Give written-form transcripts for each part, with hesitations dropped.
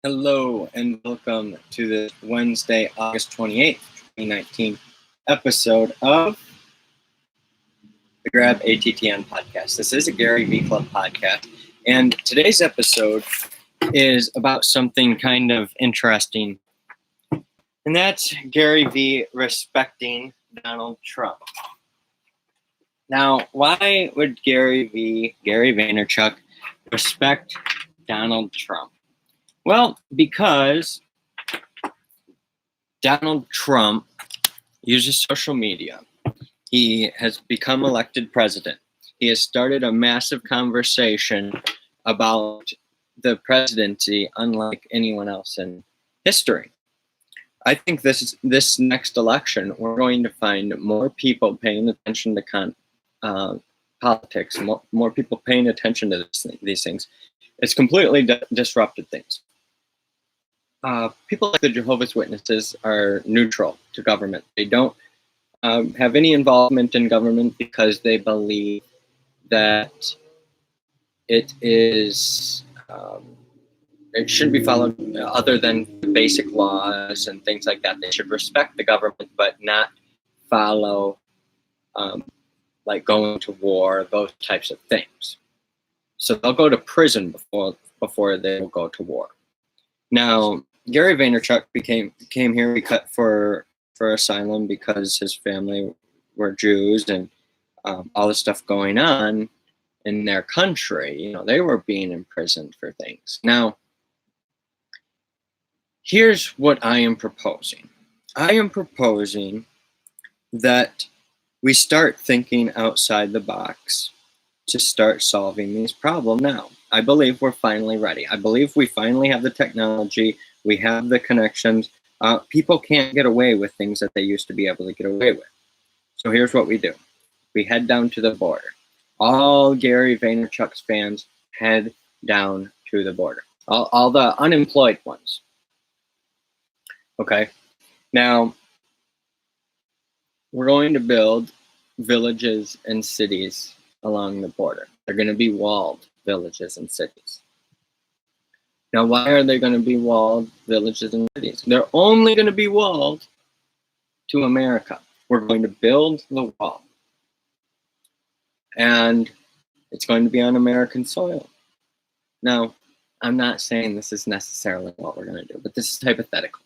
Hello and welcome to the Wednesday, August 28th, 2019 episode of the Grab ATTN podcast. This is a Gary Vee Club podcast, and today's episode is about something kind of interesting, and that's Gary Vee respecting Donald Trump. Now, why would Gary Vaynerchuk, respect Donald Trump? Well, because Donald Trump uses social media. He has become elected president. He has started a massive conversation about the presidency unlike anyone else in history. I think this next election, we're going to find more people paying attention to politics, more people paying attention to these things. It's completely disrupted things. People like the Jehovah's Witnesses are neutral to government. They don't have any involvement in government because they believe that it shouldn't be followed other than basic laws and things like that. They should respect the government, but not follow like going to war, those types of things. So they'll go to prison before they will go to war. Now, Gary Vaynerchuk came here for asylum because his family were Jews and all the stuff going on in their country. You know, they were being imprisoned for things. Now, here's what I am proposing. I am proposing that we start thinking outside the box to start solving these problems now. I believe we're finally ready. I believe we finally have the technology. We have the connections. People can't get away with things that they used to be able to get away with. So here's what we do. We head down to the border. All Gary Vaynerchuk's fans head down to the border. All the unemployed ones. Okay. Now, we're going to build villages and cities along the border. They're going to be walled villages and cities. Now, why are they going to be walled villages and cities? They're only going to be walled to America. We're going to build the wall. And it's going to be on American soil. Now, I'm not saying this is necessarily what we're going to do, but this is hypothetical.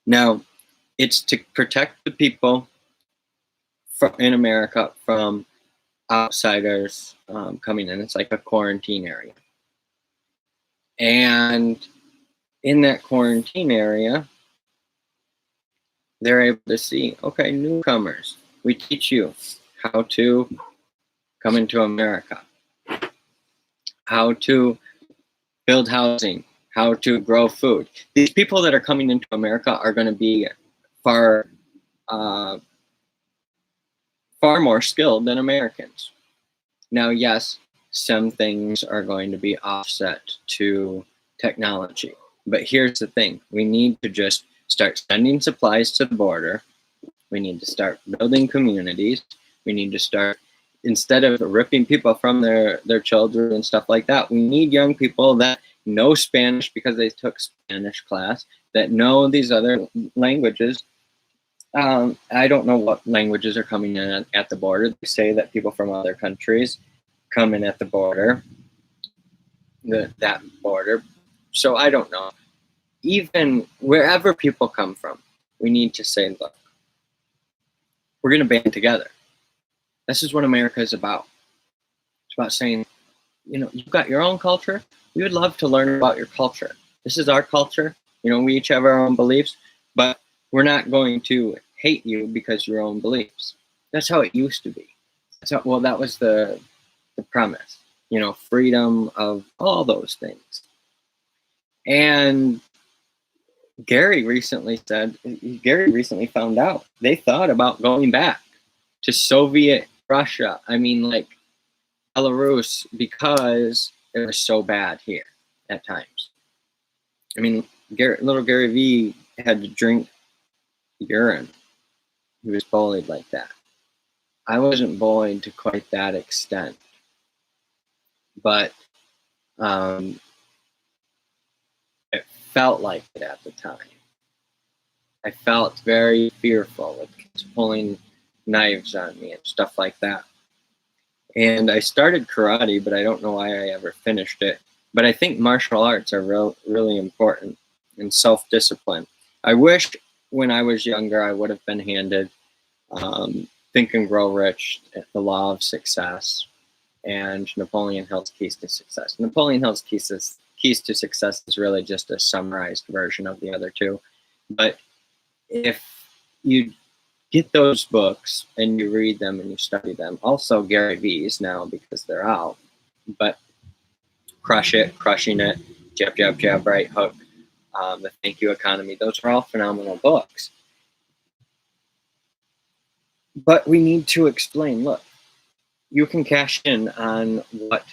Now, it's to protect the people in America from outsiders coming in. It's like a quarantine area. And in that quarantine area, they're able to see, okay, newcomers, we teach you how to come into America, how to build housing, how to grow food. These people that are coming into America are going to be far more skilled than Americans. Now, yes, some things are going to be offset to technology. But here's the thing. We need to just start sending supplies to the border. We need to start building communities. We need to start, instead of ripping people from their children and stuff like that, we need young people that know Spanish because they took Spanish class, that know these other languages. I don't know what languages are coming in at the border. They say that people from other countries come in at the border, that border. So I don't know. Even wherever people come from, we need to say, look, we're going to band together. This is what America is about. It's about saying, you know, you've got your own culture. We would love to learn about your culture. This is our culture. You know, we each have our own beliefs, but we're not going to hate you because of your own beliefs. That's how it used to be. That was the premise, you know, freedom of all those things. And Gary recently found out they thought about going back to Soviet Russia. I mean, like Belarus, because it was so bad here at times. I mean, little Gary Vee had to drink urine. He was bullied like that. I wasn't bullied to quite that extent. But It felt like it at the time. I felt very fearful with kids pulling knives on me and stuff like that. And I started karate, but I don't know why I ever finished it. But I think martial arts are really important, and self-discipline. I wish when I was younger I would have been handed Think and Grow Rich, The Law of Success, and Napoleon Hill's Keys to Success. Napoleon Hill's Keys to Success is really just a summarized version of the other two. But if you get those books and you read them and you study them, also Gary Vee's now because they're out, but Crush It, Crushing It, Jab, Jab, Jab, Right Hook, The Thank You Economy, those are all phenomenal books. But we need to explain, look, you can cash in on what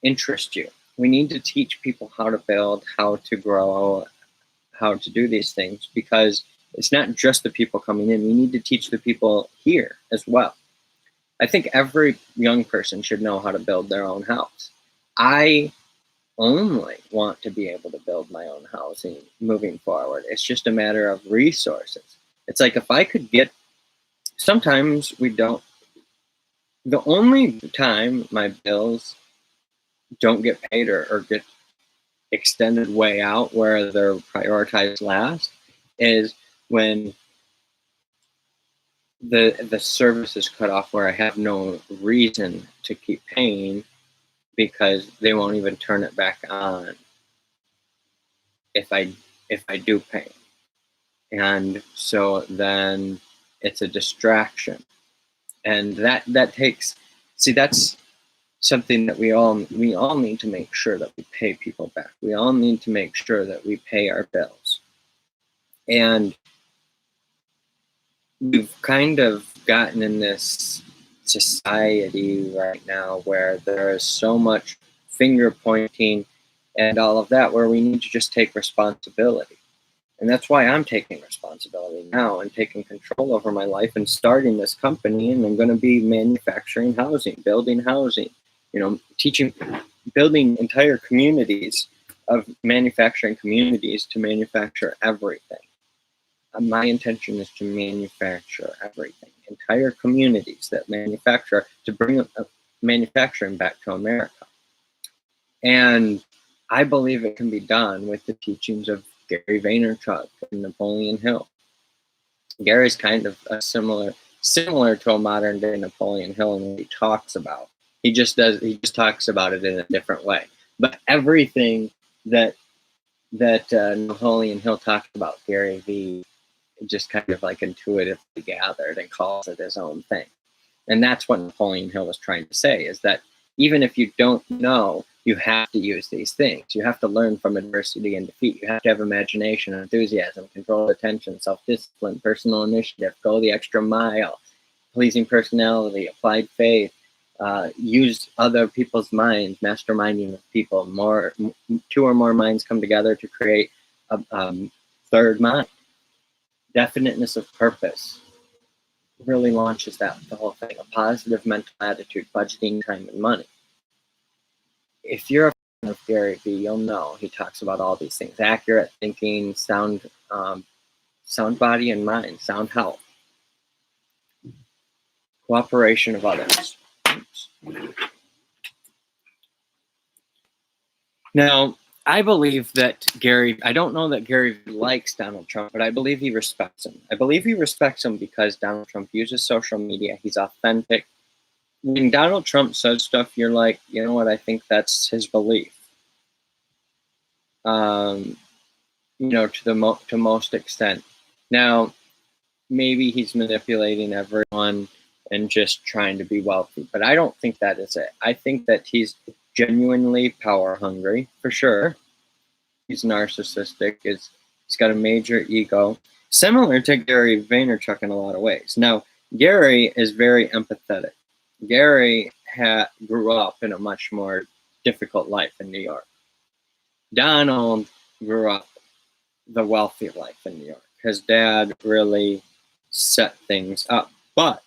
interests you. We need to teach people how to build, how to grow, how to do these things, because it's not just the people coming in. We need to teach the people here as well. I think every young person should know how to build their own house. I only want to be able to build my own housing moving forward. It's just a matter of resources. It's like if I could get, sometimes we don't, the only time my bills don't get paid or get extended way out where they're prioritized last is when the service is cut off, where I have no reason to keep paying because they won't even turn it back on if I do pay. And so then it's a distraction. And that takes, see, that's something that we all need to make sure that we pay people back. We all need to make sure that we pay our bills. And we've kind of gotten in this society right now where there is so much finger pointing and all of that, where we need to just take responsibility. And that's why I'm taking responsibility now and taking control over my life and starting this company. And I'm going to be manufacturing housing, building housing, teaching, building entire communities of manufacturing communities to manufacture everything. My intention is to manufacture everything, entire communities that manufacture, to bring manufacturing back to America. And I believe it can be done with the teachings of Gary Vaynerchuk and Napoleon Hill. Gary's kind of a similar to a modern day Napoleon Hill in what he talks about. He just talks about it in a different way. But everything that Napoleon Hill talked about, Gary Vee just kind of like intuitively gathered and calls it his own thing. And that's what Napoleon Hill was trying to say, is that even if you don't know, you have to use these things. You have to learn from adversity and defeat. You have to have imagination, enthusiasm, controlled attention, self-discipline, personal initiative, go the extra mile, pleasing personality, applied faith, use other people's minds, masterminding with people. Two or more minds come together to create a third mind. Definiteness of purpose really launches the whole thing. A positive mental attitude, budgeting time and money. If you're a fan of Gary Vee, you'll know he talks about all these things: accurate thinking, sound body and mind, sound health, cooperation of others. Now, I believe that I don't know that Gary likes Donald Trump, but I believe he respects him. I believe he respects him because Donald Trump uses social media. He's authentic. When Donald Trump says stuff, you're like, you know what, I think that's his belief. To most extent. Now, maybe he's manipulating everyone and just trying to be wealthy, but I don't think that is it. I think that he's genuinely power hungry, for sure. He's narcissistic. He's got a major ego, similar to Gary Vaynerchuk in a lot of ways. Now, Gary is very empathetic. Gary grew up in a much more difficult life in New York. Donald grew up the wealthy life in New York. His dad really set things up, but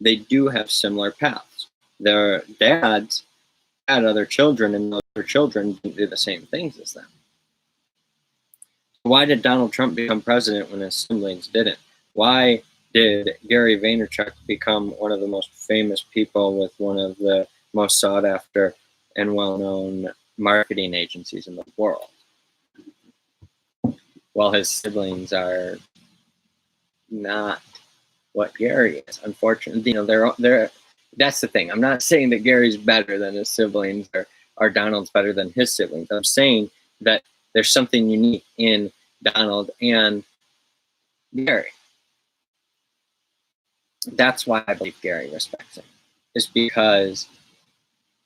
they do have similar paths. Their dads had other children, and those other children didn't do the same things as them. Why did Donald Trump become president when his siblings didn't? Why did Gary Vaynerchuk become one of the most famous people with one of the most sought after and well-known marketing agencies in the world? Well, his siblings are not what Gary is, unfortunately. They're that's the thing. I'm not saying that Gary's better than his siblings or Donald's better than his siblings. I'm saying that there's something unique in Donald and Gary. That's why I believe Gary respects him, is because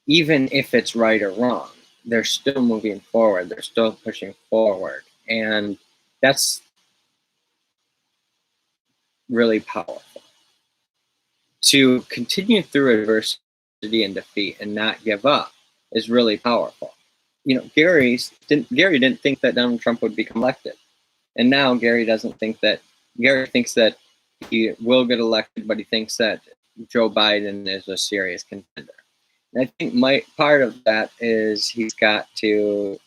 even if it's right or wrong, they're still moving forward. They're still pushing forward. And that's really powerful. To continue through adversity and defeat and not give up is really powerful. Gary didn't think that Donald Trump would become elected. And now Gary thinks that he will get elected, but he thinks that Joe Biden is a serious contender. And I think part of that is he's got to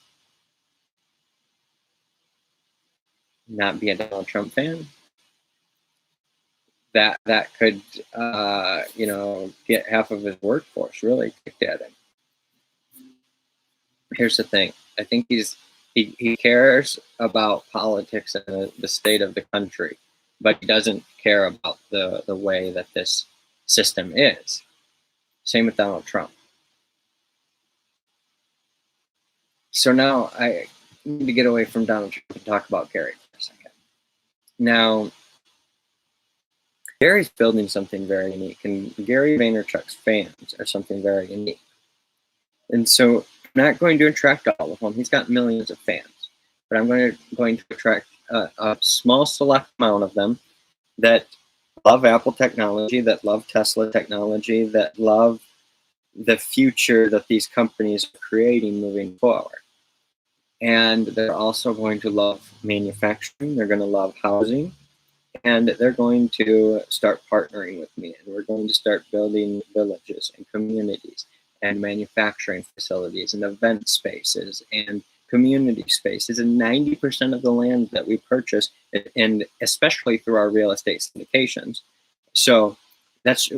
not be a Donald Trump fan. That could get half of his workforce really kicked at him. Here's the thing. I think he cares about politics and the state of the country, but he doesn't care about the way that this system is. Same with Donald Trump. So now I need to get away from Donald Trump and talk about Gary for a second. Now, Gary's building something very unique, and Gary Vaynerchuk's fans are something very unique. And so I'm not going to attract all of them. He's got millions of fans, but I'm going to attract a small select amount of them that love Apple technology, that love Tesla technology, that love the future that these companies are creating moving forward. And they're also going to love manufacturing. They're going to love housing. And they're going to start partnering with me. And we're going to start building villages and communities and manufacturing facilities and event spaces and community spaces. And 90% of the land that we purchase, and especially through our real estate syndications. So that's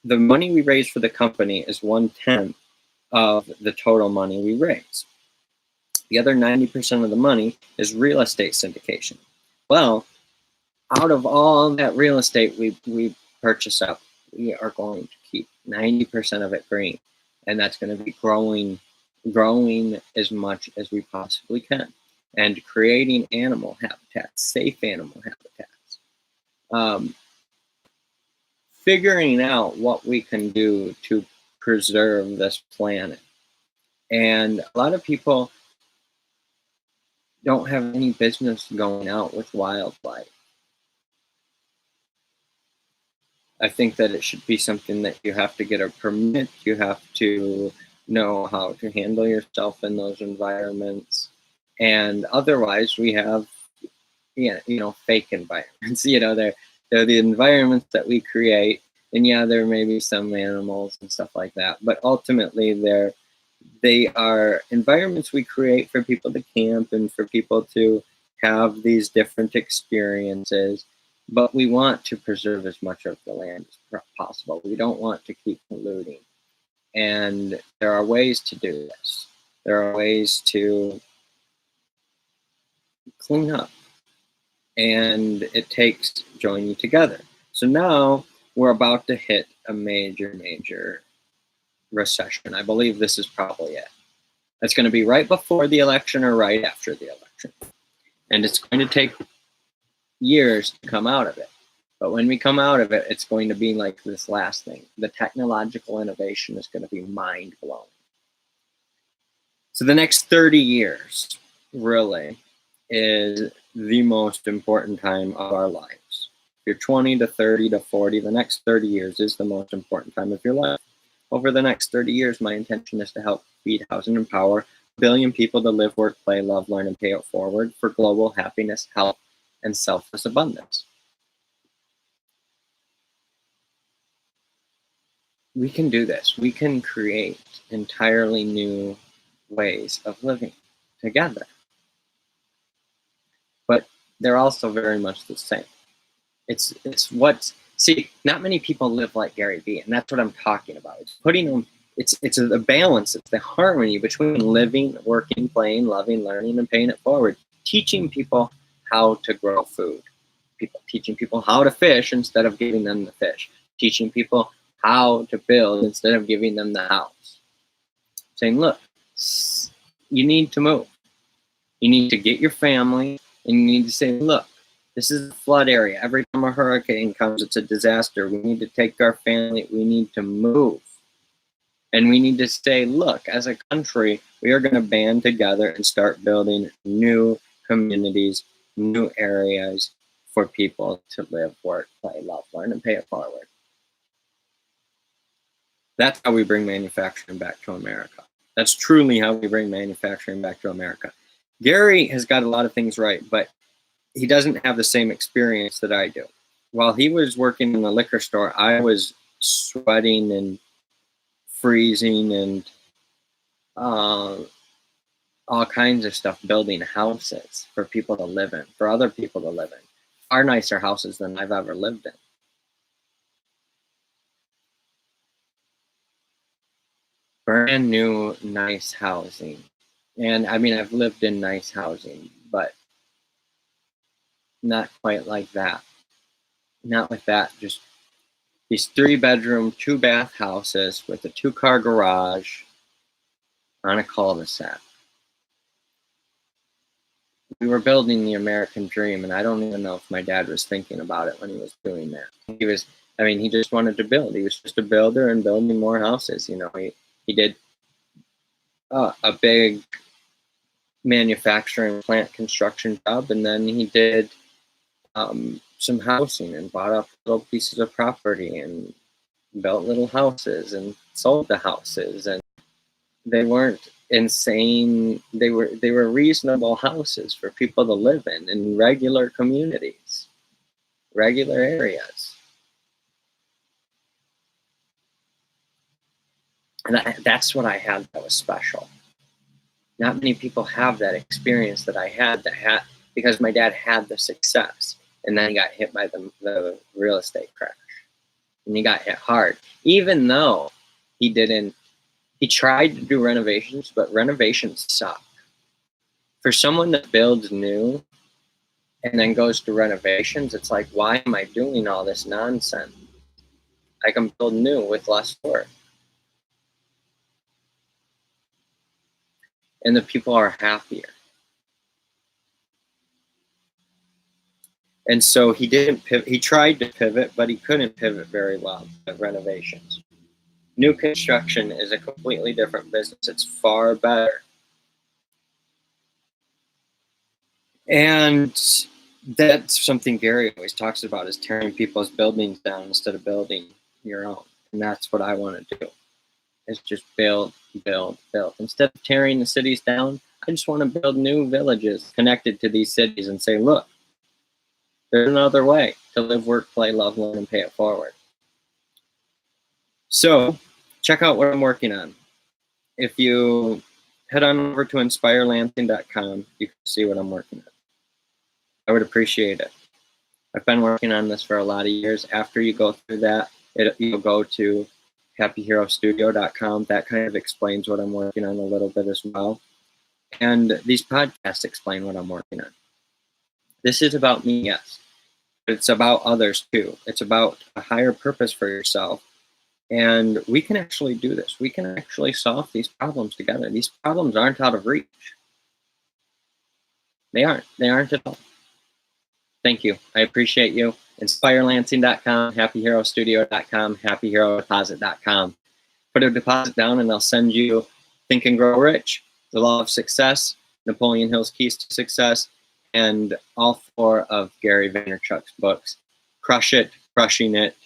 the money we raise for the company is 1/10 of the total money we raise. The other 90% of the money is real estate syndication. Well, out of all that real estate we purchase up, we are going to keep 90% of it green. And that's going to be growing as much as we possibly can. And creating animal habitats, safe animal habitats. Figuring out what we can do to preserve this planet. And a lot of people don't have any business going out with wildlife. I think that it should be something that you have to get a permit. You have to know how to handle yourself in those environments. And otherwise, we have, fake environments. They're the environments that we create. And yeah, there may be some animals and stuff like that. But ultimately, they are environments we create for people to camp and for people to have these different experiences. But we want to preserve as much of the land as possible. We don't want to keep polluting. And there are ways to do this. There are ways to clean up. And it takes joining together. So now we're about to hit a major, major recession. I believe this is probably it. It's going to be right before the election or right after the election. And it's going to take years to come out of it. But when we come out of it, it's going to be like this last thing. The technological innovation is going to be mind-blowing. So the next 30 years really is the most important time of our lives. If you're 20 to 30 to 40, the next 30 years is the most important time of your life. Over the next 30 years, my intention is to help feed, house, and empower 1 billion people to live, work, play, love, learn, and pay it forward for global happiness, health, and selfless abundance. We can do this. We can create entirely new ways of living together. they're also very much the same. See, not many people live like Gary Vee, and that's what I'm talking about. It's putting them, it's a balance, it's the harmony between living, working, playing, loving, learning, and paying it forward. Teaching people how to grow food. Teaching people how to fish instead of giving them the fish. Teaching people how to build instead of giving them the house. Saying, look, you need to move. You need to get your family, and you need to say, look, this is a flood area. Every time a hurricane comes, it's a disaster. We need to take our family. We need to move. And we need to say, look, as a country, we are going to band together and start building new communities, new areas for people to live, work, play, love, learn, and pay it forward. That's how we bring manufacturing back to America. That's truly how we bring manufacturing back to America. Gary has got a lot of things right, but he doesn't have the same experience that I do. While he was working in the liquor store, I was sweating and freezing and all kinds of stuff, building houses for people to live in, for other people to live in. Far nicer houses than I've ever lived in. Brand new, nice housing. And I mean, I've lived in nice housing, but not quite like that. Not with that, just these 3-bedroom, 2-bath houses with a 2-car garage on a cul-de-sac. We were building the American dream, and I don't even know if my dad was thinking about it when he was doing that. He just wanted to build. He was just a builder and building more houses. You know, he did a big manufacturing plant construction job, and then he did some housing and bought up little pieces of property and built little houses and sold the houses. And they weren't insane. They were reasonable houses for people to live in regular communities, regular areas. And that's what I had that was special. Not many people have that experience that I had, because my dad had the success, and then he got hit by the real estate crash, and he got hit hard. Even though he tried to do renovations, but renovations suck. For someone that builds new and then goes to renovations, it's like, why am I doing all this nonsense? I can build new with less work. And the people are happier. And so he didn't pivot. He tried to pivot, but he couldn't pivot very well at renovations. New construction is a completely different business. It's far better. And that's something Gary always talks about, is tearing people's buildings down instead of building your own. And that's what I want to do, is just build, build, build. Instead of tearing the cities down, I just want to build new villages connected to these cities and say, look, there's another way to live, work, play, love, learn, and pay it forward. So check out what I'm working on. If you head on over to inspirelansing.com, you can see what I'm working on. I would appreciate it. I've been working on this for a lot of years. After you go through that, you'll go to happyherostudio.com. That kind of explains what I'm working on a little bit as well. And these podcasts explain what I'm working on. This is about me, yes. But it's about others too. It's about a higher purpose for yourself. And we can actually do this. We can actually solve these problems together. These problems aren't out of reach. They aren't. They aren't at all. Thank you. I appreciate you. InspireLansing.com, HappyHeroStudio.com, HappyHeroDeposit.com. Put a deposit down and I'll send you Think and Grow Rich, The Law of Success, Napoleon Hill's Keys to Success, and all 4 of Gary Vaynerchuk's books. Crush It, Crushing It,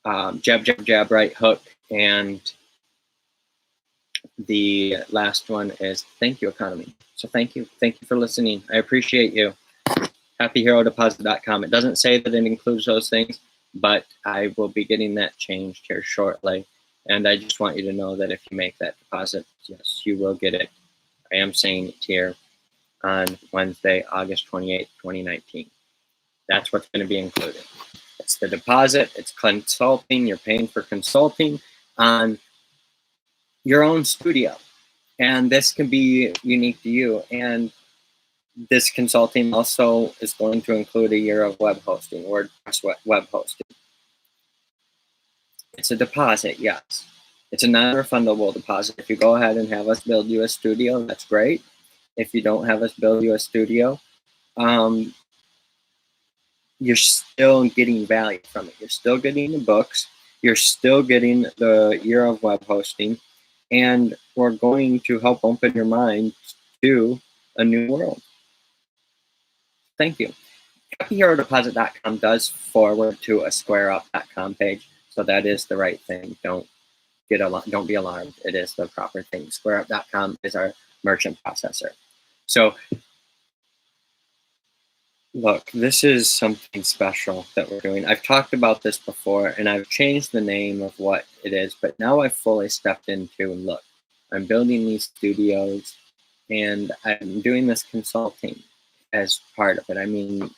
Jab, Jab, Jab, Right Hook, and the last one is Thank You Economy. So thank you. Thank you for listening. I appreciate you. HappyHeroDeposit.com. It doesn't say that it includes those things, but I will be getting that changed here shortly. And I just want you to know that if you make that deposit, yes, you will get it. I am saying it here. on Wednesday, August 28th, 2019. That's what's going to be included. It's the deposit, it's consulting, you're paying for consulting on your own studio. And this can be unique to you. And this consulting also is going to include a year of web hosting, WordPress web hosting. It's a deposit, yes. It's a non-refundable deposit. If you go ahead and have us build you a studio, that's great. If you don't have us build you a studio, you're still getting value from it. You're still getting the books. You're still getting the year of web hosting. And we're going to help open your mind to a new world. Thank you. HappyHeroDeposit.com does forward to a SquareUp.com page, so that is the right thing. Don't be alarmed. It is the proper thing. SquareUp.com is our merchant processor. So, look, this is something special that we're doing. I've talked about this before, and I've changed the name of what it is, but now I've fully stepped into, look, I'm building these studios, and I'm doing this consulting as part of it. I mean,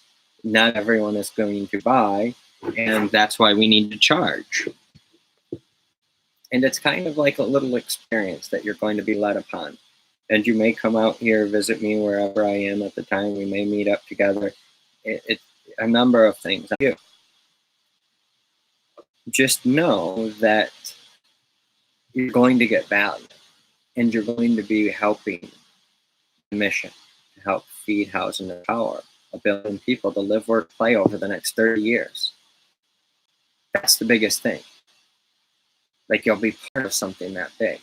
not everyone is going to buy, and that's why we need to charge. And it's kind of like a little experience that you're going to be led upon. And you may come out here, visit me wherever I am at the time. We may meet up together. It's a number of things. Just know that you're going to get value, and you're going to be helping the mission to help feed, house, and empower 1 billion people to live, work, play over the next 30 years. That's the biggest thing. Like, you'll be part of something that big.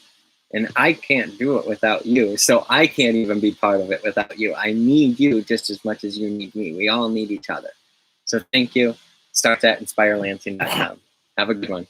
And I can't do it without you, so I can't even be part of it without you. I need you just as much as you need me. We all need each other. So thank you. Start at inspirelansing.com. Have a good one.